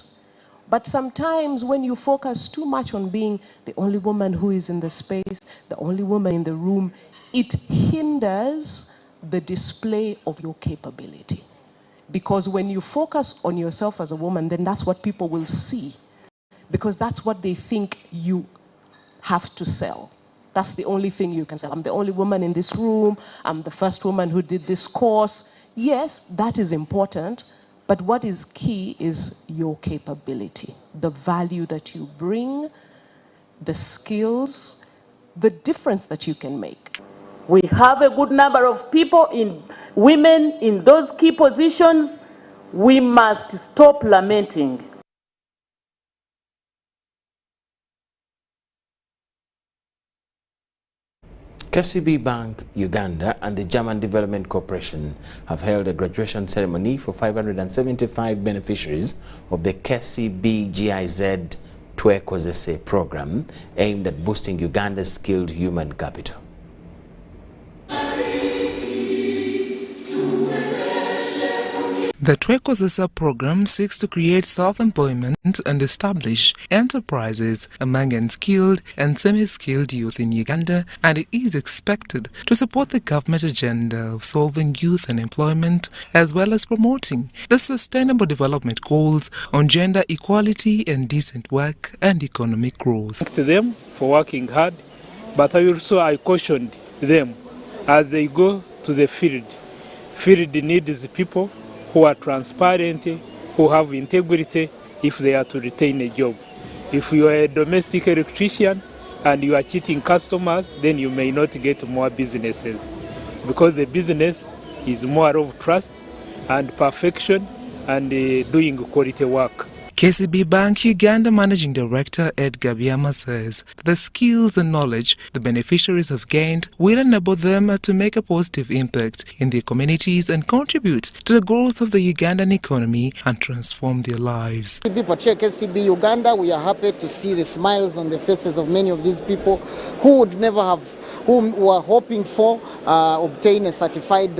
But sometimes when you focus too much on being the only woman who is in the space, the only woman in the room, it hinders the display of your capability. Because when you focus on yourself as a woman, then that's what people will see. Because that's what they think you have to sell. That's the only thing you can sell. I'm the only woman in this room. I'm the first woman who did this course. Yes, that is important. But what is key is your capability, the value that you bring, the skills, the difference that you can make. We have a good number of people, women in those key positions. We must stop lamenting. KCB Bank Uganda and the German Development Corporation have held a graduation ceremony for 575 beneficiaries of the KCCA GIZ Program aimed at boosting Uganda's skilled human capital. The Twekozesa program seeks to create self-employment and establish enterprises among unskilled and semi-skilled youth in Uganda, and it is expected to support the government agenda of solving youth unemployment as well as promoting the sustainable development goals on gender equality and decent work and economic growth. To them for working hard, but I cautioned them as they go to the field. Field needs people who are transparent, who have integrity if they are to retain a job. If you are a domestic electrician and you are cheating customers, then you may not get more businesses, because the business is more of trust and perfection and doing quality work. KCB Bank Uganda Managing Director Ed Gabyama says the skills and knowledge the beneficiaries have gained will enable them to make a positive impact in their communities and contribute to the growth of the Ugandan economy and transform their lives. KCB Uganda, we are happy to see the smiles on the faces of many of these people who would never have, who were hoping for obtain a certified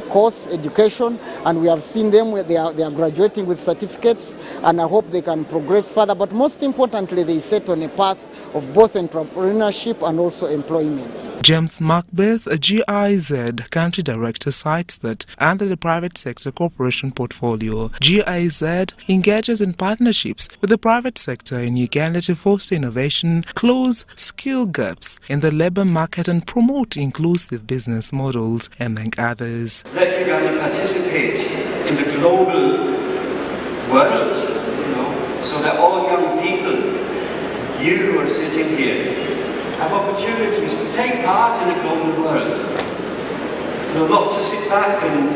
course education, and we have seen them where they are graduating with certificates, and I hope they can progress further. But most importantly, they set on a path of both entrepreneurship and also employment. James Macbeth, a GIZ country director, cites that under the private sector corporation portfolio, GIZ engages in partnerships with the private sector in Uganda to foster innovation, close skill gaps in the labor market and promote inclusive business models, among others. Let Uganda participate in the global world, so that all young people, you who are sitting here, have opportunities to take part in the global world. Not to sit back and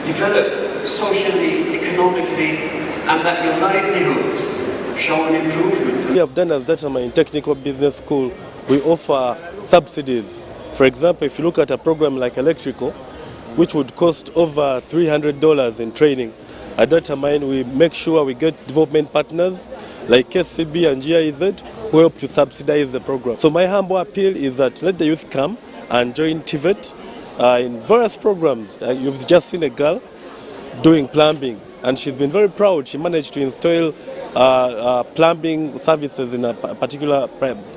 develop socially, economically, and that your livelihoods show an improvement. We have done as Data Mine Technical Business School, we offer subsidies. For example, if you look at a program like electrical, which would cost over $300 in training, at Data Mine we make sure we get development partners like KCB and GIZ who help to subsidize the program. So my humble appeal is that let the youth come and join TVET in various programs. You've just seen a girl doing plumbing, and she's been very proud. She managed to install plumbing services in a particular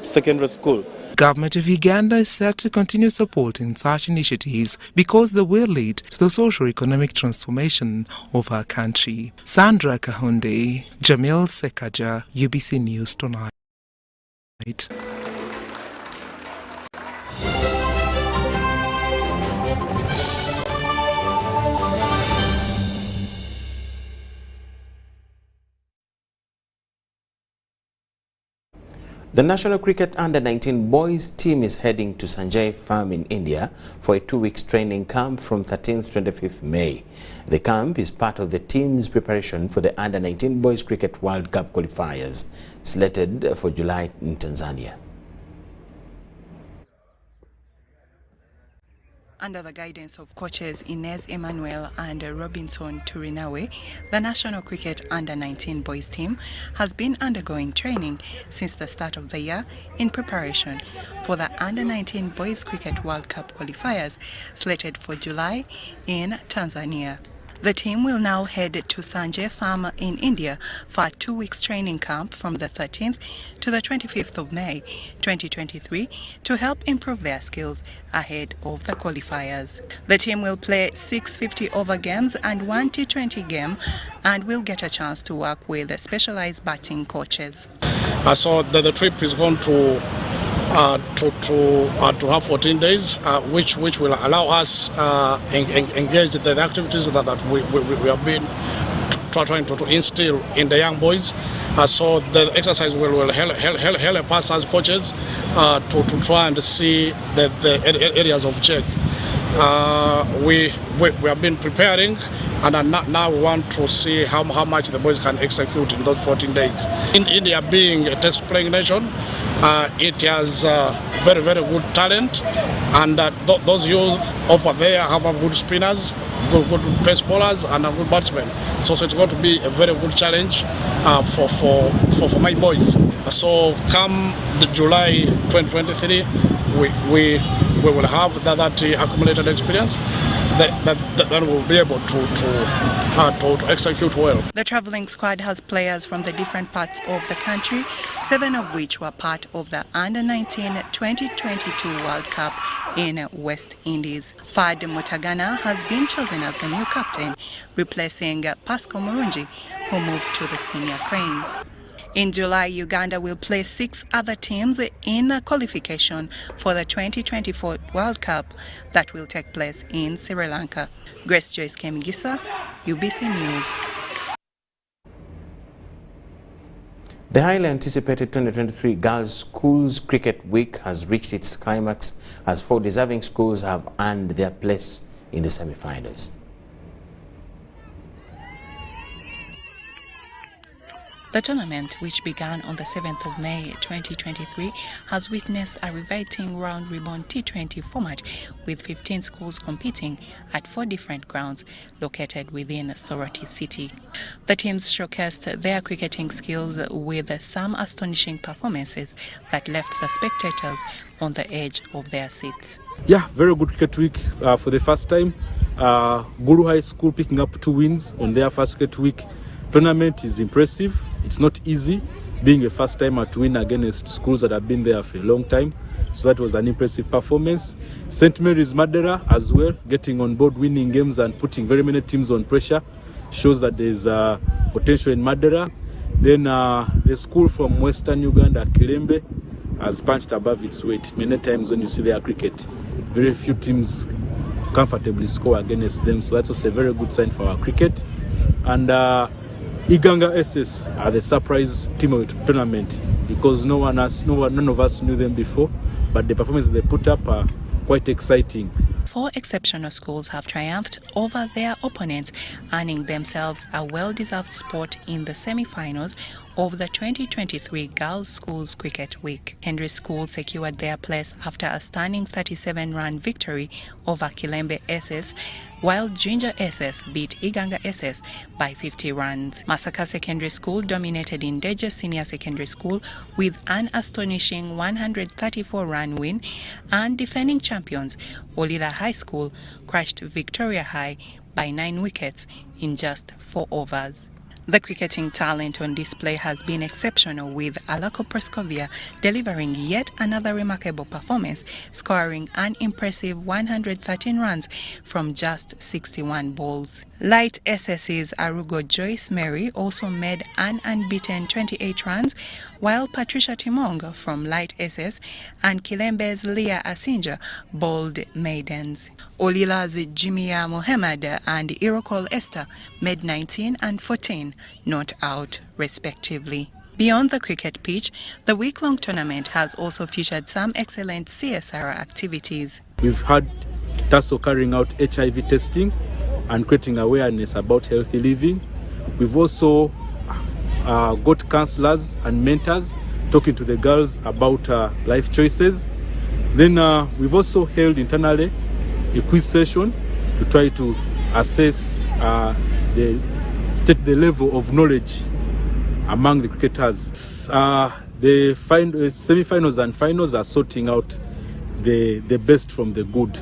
secondary school. Government of Uganda is set to continue supporting such initiatives because they will lead to the socio-economic transformation of our country. Sandra Kahunde, Jamil Sekaja, UBC News Tonight. The National Cricket Under-19 boys team is heading to Sanjay Farm in India for a 2-week training camp from 13th to 25th May. The camp is part of the team's preparation for the Under-19 Boys Cricket World Cup qualifiers, slated for July in Tanzania. Under the guidance of coaches Inez Emmanuel and Robinson Turinawe, the National Cricket Under-19 boys team has been undergoing training since the start of the year in preparation for the Under-19 Boys Cricket World Cup qualifiers slated for July in Tanzania. The team will now head to Sanjay Farm in India for a 2-week training camp from the 13th to the 25th of May 2023 to help improve their skills ahead of the qualifiers. The team will play 6 50-over games and 1 T20 game and will get a chance to work with specialized batting coaches. So the trip is going to have 14 days, which will allow us engage the activities that we have been trying to instill in the young boys. So the exercise will help us as coaches to try and see the areas of check. We have been preparing, and now we want to see how much the boys can execute in those 14 days. In India being a test playing nation, it has very good talent, and those youth over there have good spinners, good pace bowlers, and good batsmen. So it's going to be a very good challenge for my boys. So come the July 2023, we will have that accumulated experience. Then we'll be able to execute well. The travelling squad has players from the different parts of the country, 7 of which were part of the Under-19 2022 World Cup in West Indies. Fad Mutagana has been chosen as the new captain, replacing Pascal Murungi, who moved to the senior cranes. In July, Uganda will play 6 other teams in qualification for the 2024 World Cup that will take place in Sri Lanka. Grace Joyce Kemigisa, UBC News. The highly anticipated 2023 Girls Schools Cricket Week has reached its climax as 4 deserving schools have earned their place in the semi-finals. The tournament, which began on the 7th of May 2023, has witnessed a riveting round-robin T20 format with 15 schools competing at 4 different grounds located within Soroti City. The teams showcased their cricketing skills with some astonishing performances that left the spectators on the edge of their seats. Yeah, very good cricket week for the first time. Guru High School picking up 2 wins on their first cricket week. Tournament is impressive. It's not easy being a first timer to win against schools that have been there for a long time. So that was an impressive performance. St. Mary's Madera as well, getting on board, winning games and putting very many teams on pressure, shows that there's potential in Madera. Then the school from Western Uganda, Kilembe, has punched above its weight. Many times when you see their cricket, very few teams comfortably score against them. So that's also a very good sign for our cricket. And Iganga SS are the surprise team of the tournament because none of us knew them before, but the performances they put up are quite exciting. 4 exceptional schools have triumphed over their opponents, earning themselves a well-deserved spot in the semi-finals of the 2023 Girls Schools Cricket Week. Henry School secured their place after a stunning 37-run victory over Kilembe SS, while Ginger SS beat Iganga SS by 50 runs. Masaka Secondary School dominated Indeja Senior Secondary School with an astonishing 134-run win, and defending champions Olila High School crushed Victoria High by 9 wickets in just 4 overs. The cricketing talent on display has been exceptional, with Alako Prescovia delivering yet another remarkable performance, scoring an impressive 113 runs from just 61 balls. Light SS's Arugo Joyce Mary also made an unbeaten 28 runs, while Patricia Timong from Light SS and Kilembe's Leah Asinja bowled maidens. Olila's Jimia Mohammed and Irokol Esther made 19 and 14 not out, respectively. Beyond the cricket pitch, the week-long tournament has also featured some excellent CSR activities. We've had TASO carrying out HIV testing and creating awareness about healthy living. We've also got counselors and mentors talking to the girls about life choices. Then we've also held internally a quiz session to try to assess the level of knowledge among the cricketers. The semi-finals and finals are sorting out the best from the good,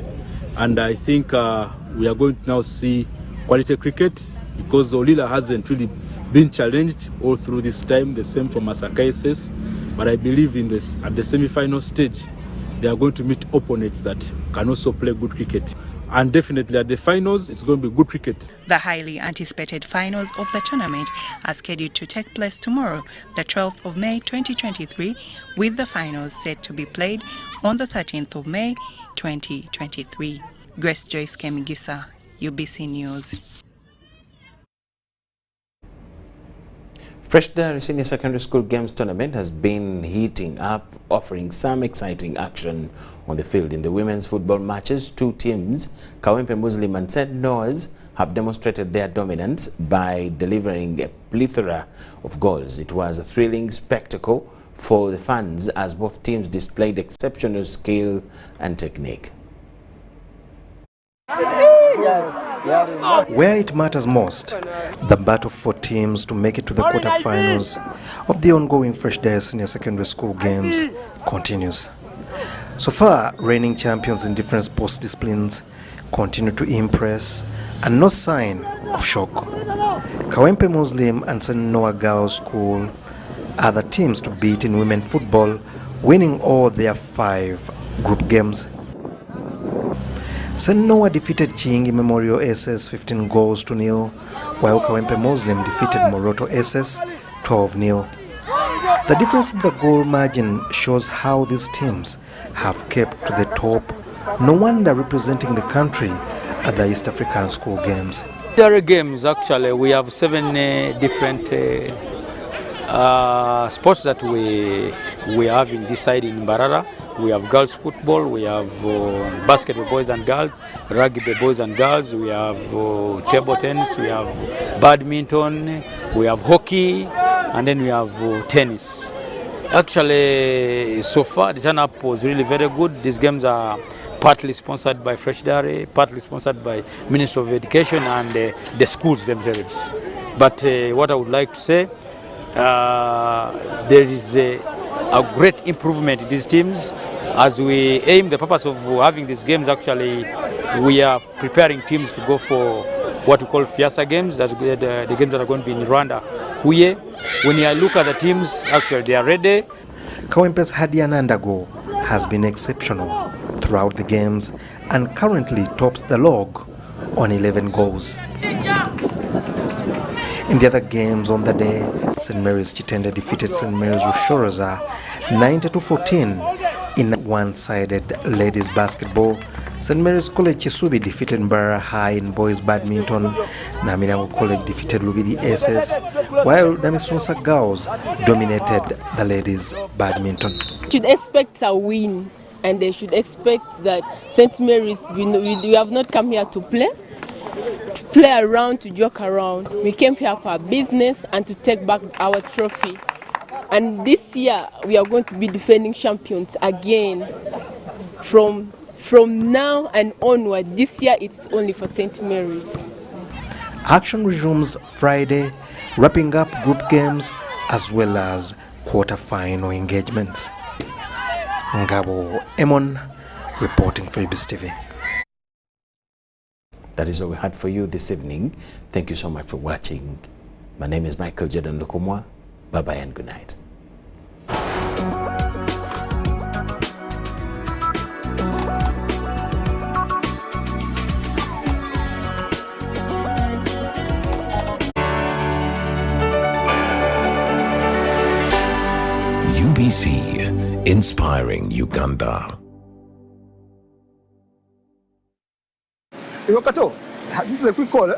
and I think we are going to now see quality cricket, because Olila hasn't really been challenged all through this time, the same for Masaka SS. But I believe at the semi-final stage, they are going to meet opponents that can also play good cricket. And definitely at the finals, it's going to be good cricket. The highly anticipated finals of the tournament are scheduled to take place tomorrow, the 12th of May 2023, with the finals set to be played on the 13th of May 2023. Grace Joyce Kemigisa, UBC News. Fresh Dairy Senior Secondary School Games Tournament has been heating up, offering some exciting action on the field. In the women's football matches, two teams, Kawempe Muslim and St. Noah's, have demonstrated their dominance by delivering a plethora of goals. It was a thrilling spectacle for the fans as both teams displayed exceptional skill and technique. Where it matters most, the battle for teams to make it to the quarterfinals of the ongoing Fresh Dairy Senior Secondary School Games continues. So far, reigning champions in different sports disciplines continue to impress, and no sign of shock. Kawempe Muslim and St. Noah Girls School are the teams to beat in women football, winning all their 5 group games. St. Noah defeated Chingi Memorial SS 15 goals to 0, while Kawempe Muslim defeated Moroto SS 12-0. The difference in the goal margin shows how these teams have kept to the top, no wonder representing the country at the East African School Games. There are games, actually. We have 7 different sports that we have in this side in Mbarara. We have girls football, we have basketball boys and girls, rugby boys and girls, we have table tennis, we have badminton, we have hockey, and then we have tennis. Actually, so far the turn-up was really very good. These games are partly sponsored by Fresh Dairy, partly sponsored by Ministry of Education and the schools themselves. But what I would like to say, there is a great improvement in these teams. As we aim the purpose of having these games, actually, we are preparing teams to go for what we call Fiasa games, that's the games that are going to be in Rwanda. When you look at the teams, actually, they are ready. Kawempe's Hadia Nandago has been exceptional throughout the games and currently tops the log on 11 goals. In the other games on the day, St. Mary's Chitende defeated St. Mary's Ushoroza 90-14 in one-sided ladies basketball. St. Mary's College Chisubi defeated Mbarara High in boys badminton. Naminango College defeated Lubidi SS, while Damisunsa Girls dominated the ladies badminton. Should expect a win, and they should expect that St. Mary's, we have not come here to play around, to joke around. We came here for our business and to take back our trophy. And this year we are going to be defending champions again. From now and onward, this year it's only for St. Mary's. Action resumes Friday, wrapping up group games as well as quarter-final engagements. Ngabo Emon reporting for UBC TV. That is all we had for you this evening. Thank you so much for watching. My name is Michael Jordan Lukomwa. Bye-bye and good night. UBC, inspiring Uganda. Kato, this is a quick call.